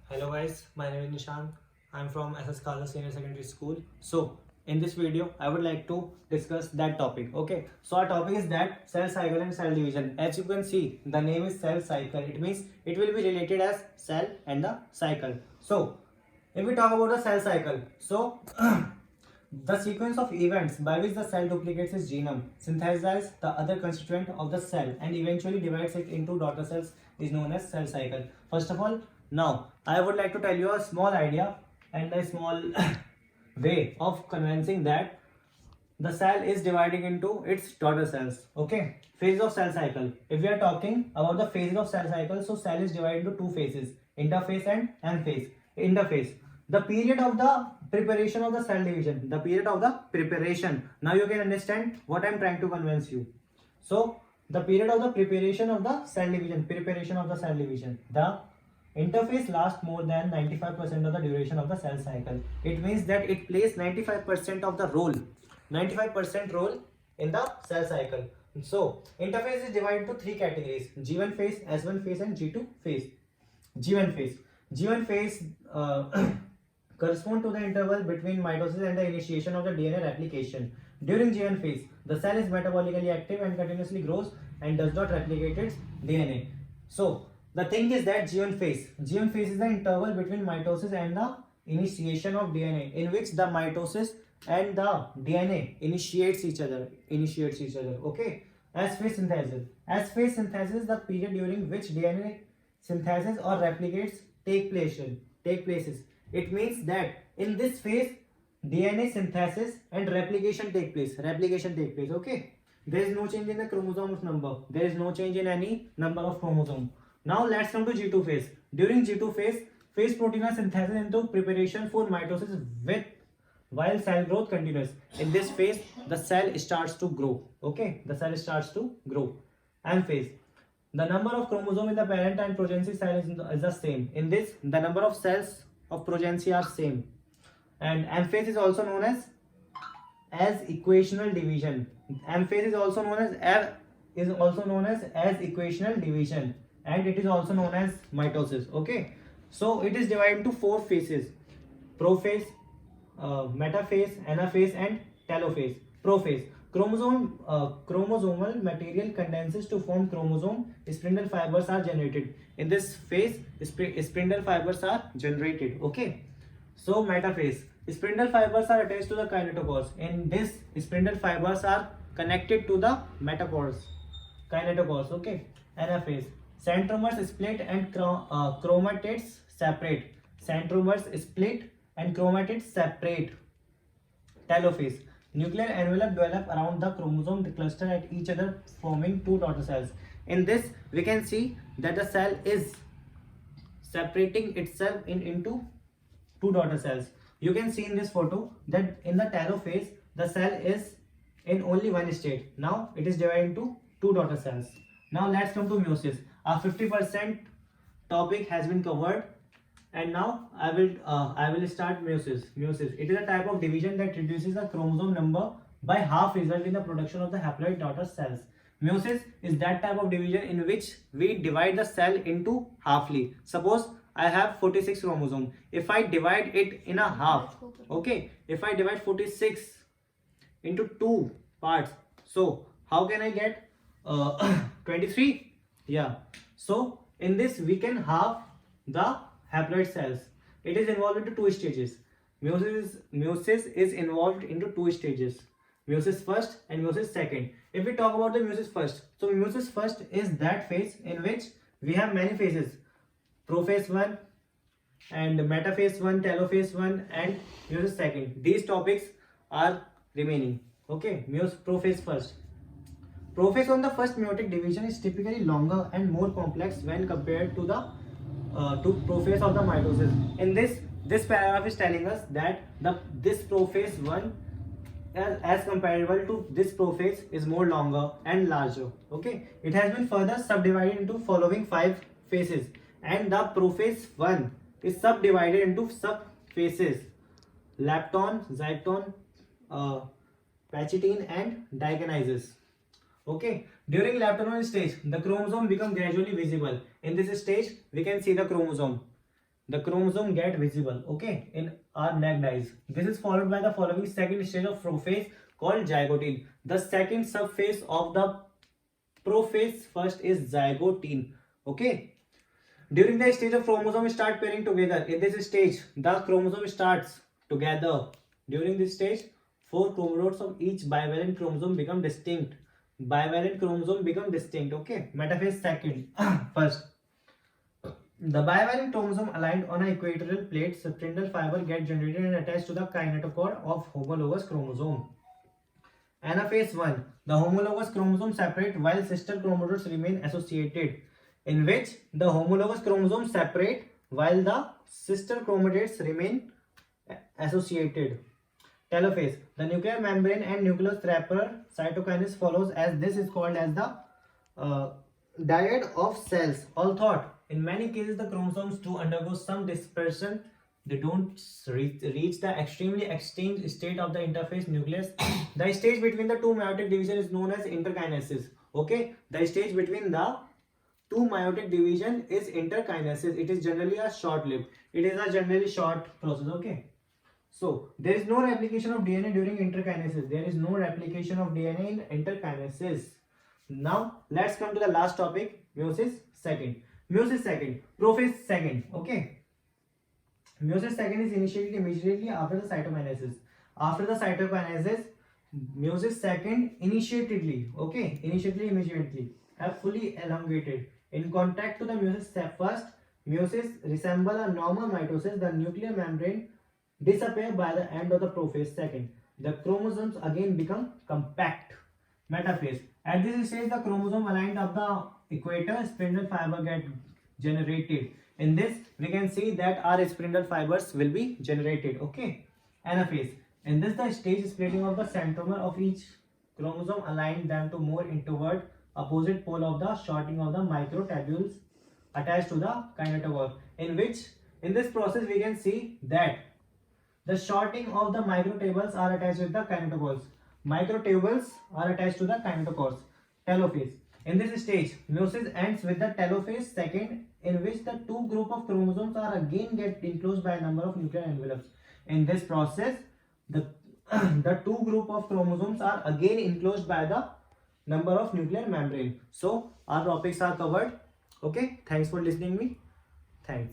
Hello guys, my name is Nishant. I'm from SS Khalsa Senior Secondary School. So in this video, I would like to discuss that topic. Okay, so our topic is that cell cycle and cell division. As you can see, the name is cell cycle. It means it will be related as cell and the cycle. So if we talk about the cell cycle, so the sequence of events by which the cell duplicates its genome, synthesizes the other constituent of the cell, and eventually divides it into daughter cells is known as cell cycle. First of all, now I would like to tell you a small idea and a small way of convincing that the cell is dividing into its daughter cells. Okay, phase of cell cycle. If we are talking about the phases of cell cycle, so cell is divided into two phases: interphase and anaphase. Interphase, the period of the preparation of the cell division. The period of the preparation. Now you can understand what I am trying to convince you. So the period of the preparation of the cell division. Preparation of the cell division. The interphase lasts more than 95% of the duration of the cell cycle. It means that it plays 95% of the role. 95% role in the cell cycle. So interphase is divided into three categories: G1 phase, S1 phase, and G2 phase. G1 phase. G1 phase correspond to the interval between mitosis and the initiation of the DNA replication. During G1 phase, the cell is metabolically active and continuously grows and does not replicate its DNA. So the thing is that G1 phase is the interval between mitosis and the initiation of DNA, in which the mitosis and the DNA initiates each other. Okay. S phase synthesis is the period during which DNA synthesis or replicates take places. It means that in this phase DNA synthesis and replication take place. Okay. There is no change in the chromosomes number. There is no change in any number of chromosomes. Now let's come to G2 phase. During G2 phase, phase protein are synthesized into preparation for mitosis while cell growth continues. In this phase, the cell starts to grow. Okay, the cell starts to grow. And phase, the number of chromosomes in the parent and progeny cell is the same. In this, the number of cells of progeny are same. And M phase is also known as equational division. M phase is also known as equational division, and it is also known as mitosis. Okay, so it is divided into four phases: prophase, metaphase, anaphase, and telophase. Prophase, chromosomal material condenses to form chromosome. Spindle fibers are generated. In this phase, spindle fibers are generated. Okay, so metaphase, spindle fibers are attached to the kinetochores. In this, spindle fibers are connected to the kinetochores. Okay. Anaphase, centromeres split and chromatids separate. Telophase, nuclear envelope develop around the chromosome cluster at each other, forming two daughter cells. In this, we can see that the cell is separating itself into two daughter cells. You can see in this photo that in the telophase, the cell is in only one state. Now it is divided into two daughter cells. Now let's come to meiosis. Our 50% topic has been covered, and now I will start meiosis. Meiosis, it is a type of division that reduces the chromosome number by half, result in the production of the haploid daughter cells. Meiosis is that type of division in which we divide the cell into halfly. Suppose I have 46 chromosomes. If I divide it in a half, okay, if I divide 46 into two parts, so how can I get 23? Yeah, so in this we can halve the haploid cells. It is involved into two stages. Meiosis is involved into two stages: meiosis first and meiosis second. If we talk about the meiosis first, so meiosis first is that phase in which we have many phases: prophase 1 and metaphase 1, telophase 1, and meiosis second. These topics are remaining. Okay, prophase first. Prophase on the first meiotic division is typically longer and more complex when compared to the prophase of the mitosis. In this paragraph is telling us that this prophase 1 as comparable to this prophase is more longer and larger. Okay, it has been further subdivided into following 5 phases, and the prophase 1 is subdivided into subphases: lepton, zyton, pachytene, and diagenesis. Okay, during leptonal stage, the chromosome become gradually visible. In this stage, we can see the chromosome. the chromosome get visible, okay, in our naked eyes. This is followed by the following second stage of prophase called zygote. The second subphase of the prophase first is zygote, okay. During the stage of chromosome start pairing together. In this stage, the chromosome starts together. During this stage, 4 chromosomes of each bivalent chromosome become distinct. Bivalent chromosome become distinct. Okay. Metaphase second. First, the bivalent chromosome aligned on an equatorial plate, spindle fiber get generated and attached to the kinetochore of homologous chromosome. Anaphase 1. The homologous chromosome separate while sister chromosomes remain associated, in which the homologous chromosomes separate while the sister chromosomes remain associated. Telophase. The nuclear membrane and nucleus wrapper cytokinase follows, as this is called as the dyad of cells. All thought. In many cases, the chromosomes do undergo some dispersion. They don't reach the extremely extinct state of the interphase nucleus. The stage between the two meiotic division is known as interkinesis. Okay, the stage between the two meiotic division is interkinesis. It is generally a short-lived. It is a generally short process. Okay. So there is no replication of DNA during interkinesis. There is no replication of DNA in interkinesis. Now let's come to the last topic, meiosis second. Meiosis second, prophase second. Okay. Meiosis second is initiated immediately after the cytokinesis. After the cytokinesis, meiosis second initiatedly, okay, immediately, have fully elongated. In contrast to the meiosis first, meiosis resemble a normal mitosis. The nuclear membrane disappear by the end of the prophase second. The chromosomes again become compact. Metaphase. At this stage, the chromosome aligned of the equator spindle fiber get generated. In this, we can see that our spindle fibers will be generated. Okay. Anaphase. In this, the stage splitting of the centromer of each chromosome align them to more introvert opposite pole of the shorting of the microtubules attached to the kinetochore. In this process, we can see that the shorting of the microtubules are attached with the kinetochores. Microtubules are attached to the kinetochores. Telophase. In this stage, meiosis ends with the telophase second, in which the two group of chromosomes are again get enclosed by a number of nuclear envelopes. In this process, the two group of chromosomes are again enclosed by the number of nuclear membrane. So our topics are covered. Okay. Thanks for listening me. Thanks.